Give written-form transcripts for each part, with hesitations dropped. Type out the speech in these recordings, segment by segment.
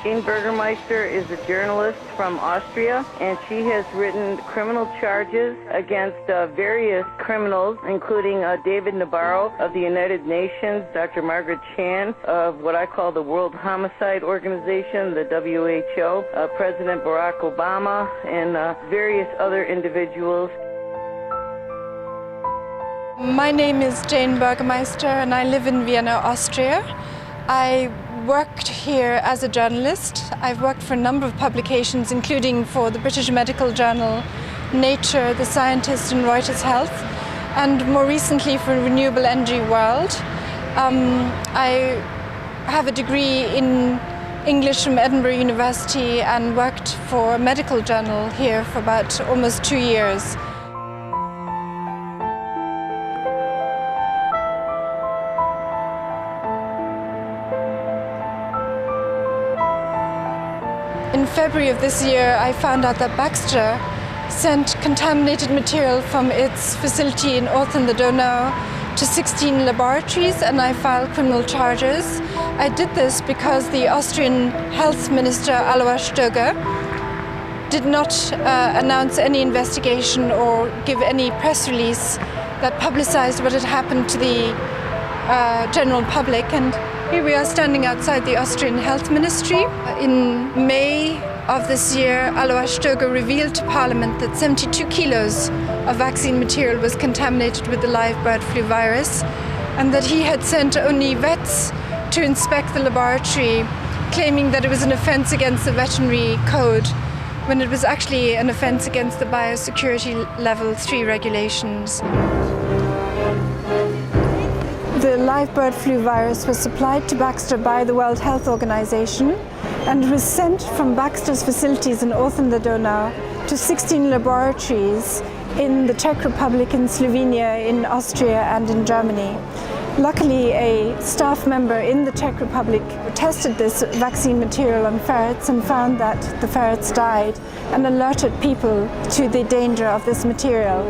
Jane Burgermeister is a journalist from Austria, and she has written criminal charges against various criminals, including David Nabarro of the United Nations, Dr. Margaret Chan of what I call the World Homicide Organization, the WHO, President Barack Obama, and various other individuals. My name is Jane Burgermeister and I live in Vienna, Austria. I worked here as a journalist. I've worked for a number of publications, including for the British Medical Journal, Nature, The Scientist and Reuters Health, and more recently for Renewable Energy World. I have a degree in English from Edinburgh University and worked for a medical journal here for about almost 2 years. In February of this year, I found out that Baxter sent contaminated material from its facility in Orth-on-the-Donau to 16 laboratories, and I filed criminal charges. I did this because the Austrian Health Minister, Alois Stöger, did not announce any investigation or give any press release that publicized what had happened to the general public. And here we are standing outside the Austrian Health Ministry. In May of this year, Alois Stöger revealed to Parliament that 72 kilos of vaccine material was contaminated with the live bird flu virus, and that he had sent only vets to inspect the laboratory, claiming that it was an offence against the veterinary code, when it was actually an offence against the biosecurity level 3 regulations. The live bird flu virus was supplied to Baxter by the World Health Organization and was sent from Baxter's facilities in Orth-on-the-Donau to 16 laboratories in the Czech Republic, in Slovenia, in Austria and in Germany. Luckily, a staff member in the Czech Republic tested this vaccine material on ferrets and found that the ferrets died and alerted people to the danger of this material.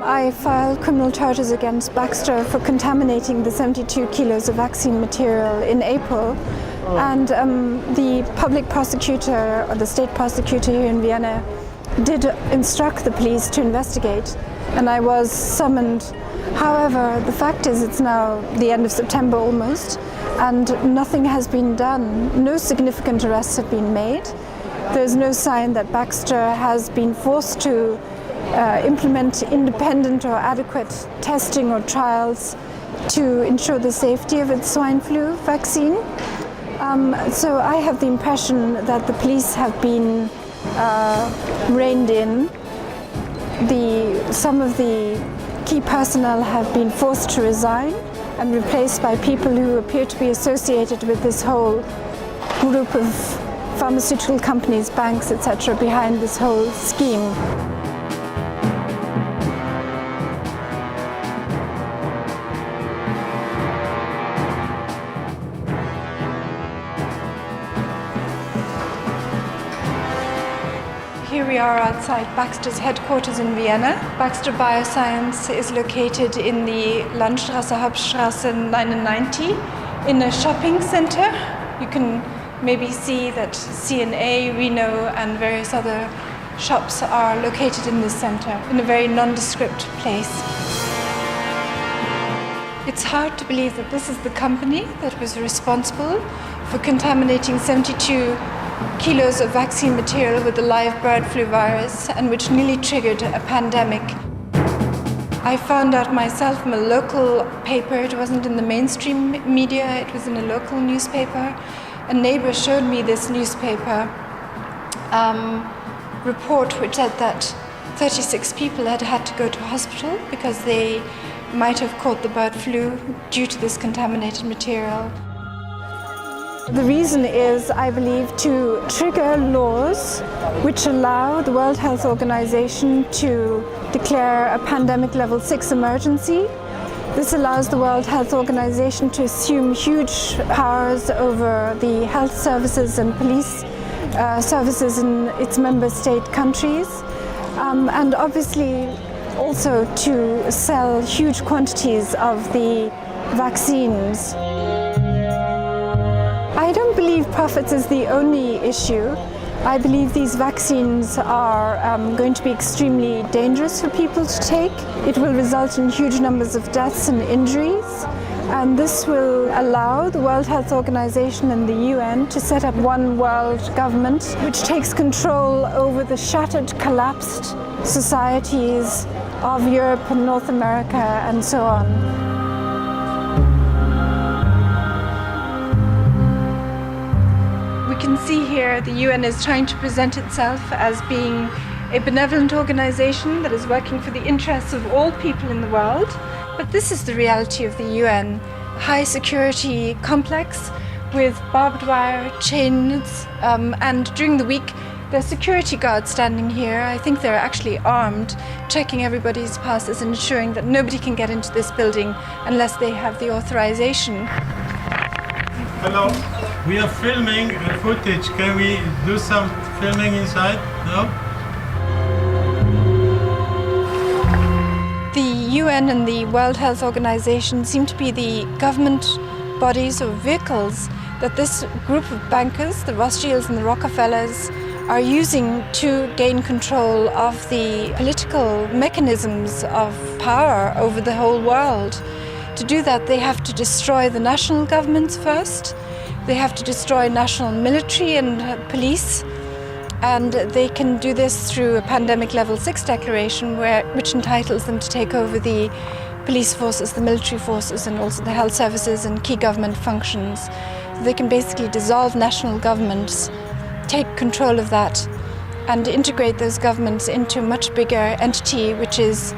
I filed criminal charges against Baxter for contaminating the 72 kilos of vaccine material in April, and the public prosecutor, or the state prosecutor here in Vienna, did instruct the police to investigate, and I was summoned. However, the fact is it's now the end of September almost, and nothing has been done. No significant arrests have been made. There's no sign that Baxter has been forced to implement independent or adequate testing or trials to ensure the safety of its swine flu vaccine. So I have the impression that the police have been reined in. Some of the key personnel have been forced to resign and replaced by people who appear to be associated with this whole group of pharmaceutical companies, banks, etc. behind this whole scheme. Here we are outside Baxter's headquarters in Vienna. Baxter Bioscience is located in the Landstraße, Hauptstraße 99 in a shopping center. You can maybe see that C&A, Reno and various other shops are located in this center, in a very nondescript place. It's hard to believe that this is the company that was responsible for contaminating 72 kilos of vaccine material with the live bird flu virus, and which nearly triggered a pandemic. I found out myself from a local paper. It wasn't in the mainstream media, it was in a local newspaper. A neighbor showed me this newspaper report which said that 36 people had had to go to hospital because they might have caught the bird flu due to this contaminated material. The reason is, I believe, to trigger laws which allow the World Health Organization to declare a pandemic level 6 emergency. This allows the World Health Organization to assume huge powers over the health services and police services in its member state countries, and obviously also to sell huge quantities of the vaccines. I don't believe profits is the only issue. I believe these vaccines are going to be extremely dangerous for people to take. It will result in huge numbers of deaths and injuries. And this will allow the World Health Organization and the UN to set up one world government which takes control over the shattered, collapsed societies of Europe and North America and so on. We can see here the UN is trying to present itself as being a benevolent organization that is working for the interests of all people in the world. But this is the reality of the UN. High security complex with barbed wire, chains, and during the week there's security guards standing here. I think they're actually armed, checking everybody's passes and ensuring that nobody can get into this building unless they have the authorization. Hello, we are filming footage. Can we do some filming inside? No? The UN and the World Health Organization seem to be the government bodies or vehicles that this group of bankers, the Rothschilds and the Rockefellers, are using to gain control of the political mechanisms of power over the whole world. To do that, they have to destroy the national governments first. They have to destroy national military and police. And they can do this through a pandemic level 6 declaration which entitles them to take over the police forces, the military forces, and also the health services and key government functions. So they can basically dissolve national governments, take control of that, and integrate those governments into a much bigger entity which is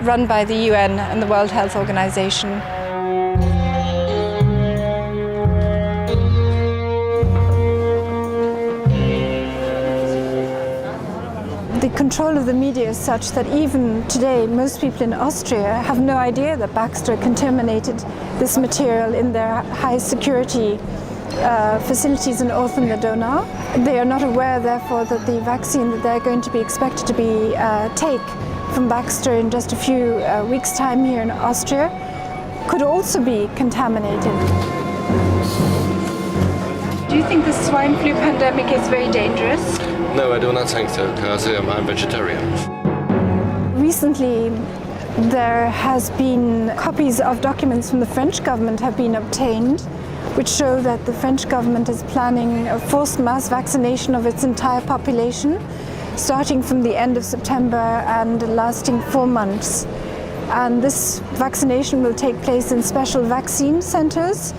run by the UN and the World Health Organization. The control of the media is such that even today most people in Austria have no idea that Baxter contaminated this material in their high security facilities in Orth and the Donau. They are not aware therefore that the vaccine that they're going to be expected to be take from Baxter in just a few weeks' time here in Austria could also be contaminated. Do you think the swine flu pandemic is very dangerous? No, I do not think so, because I'm vegetarian. Recently, there has been copies of documents from the French government have been obtained, which show that the French government is planning a forced mass vaccination of its entire population, starting from the end of September and lasting 4 months. And this vaccination will take place in special vaccine centers.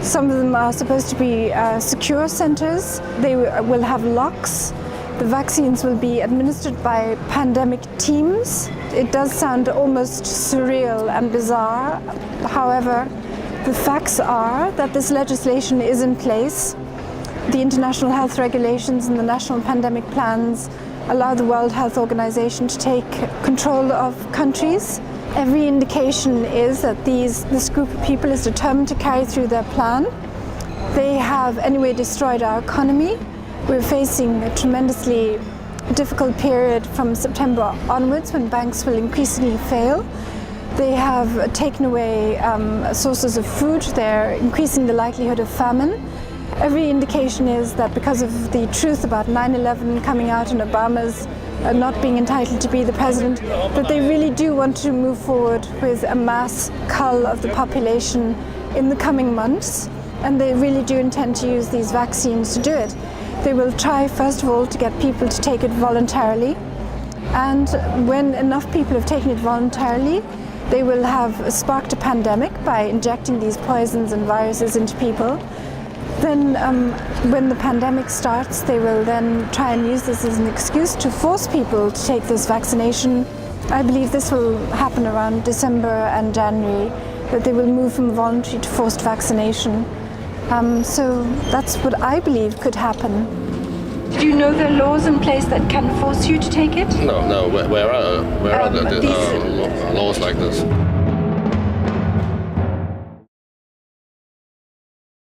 Some of them are supposed to be secure centers. They will have locks. The vaccines will be administered by pandemic teams. It does sound almost surreal and bizarre. However, the facts are that this legislation is in place. The international health regulations and the national pandemic plans allow the World Health Organization to take control of countries. Every indication is that this group of people is determined to carry through their plan. They have anyway destroyed our economy. We're facing a tremendously difficult period from September onwards when banks will increasingly fail. They have taken away sources of food. They're increasing the likelihood of famine. Every indication is that because of the truth about 9/11 coming out and Obama's not being entitled to be the president, that they really do want to move forward with a mass cull of the population in the coming months. And they really do intend to use these vaccines to do it. They will try, first of all, to get people to take it voluntarily. And when enough people have taken it voluntarily, they will have sparked a pandemic by injecting these poisons and viruses into people. Then when the pandemic starts, they will then try and use this as an excuse to force people to take this vaccination. I believe this will happen around December and January, that they will move from voluntary to forced vaccination. So that's what I believe could happen. Do you know there are laws in place that can force you to take it? No. Where are the laws like this?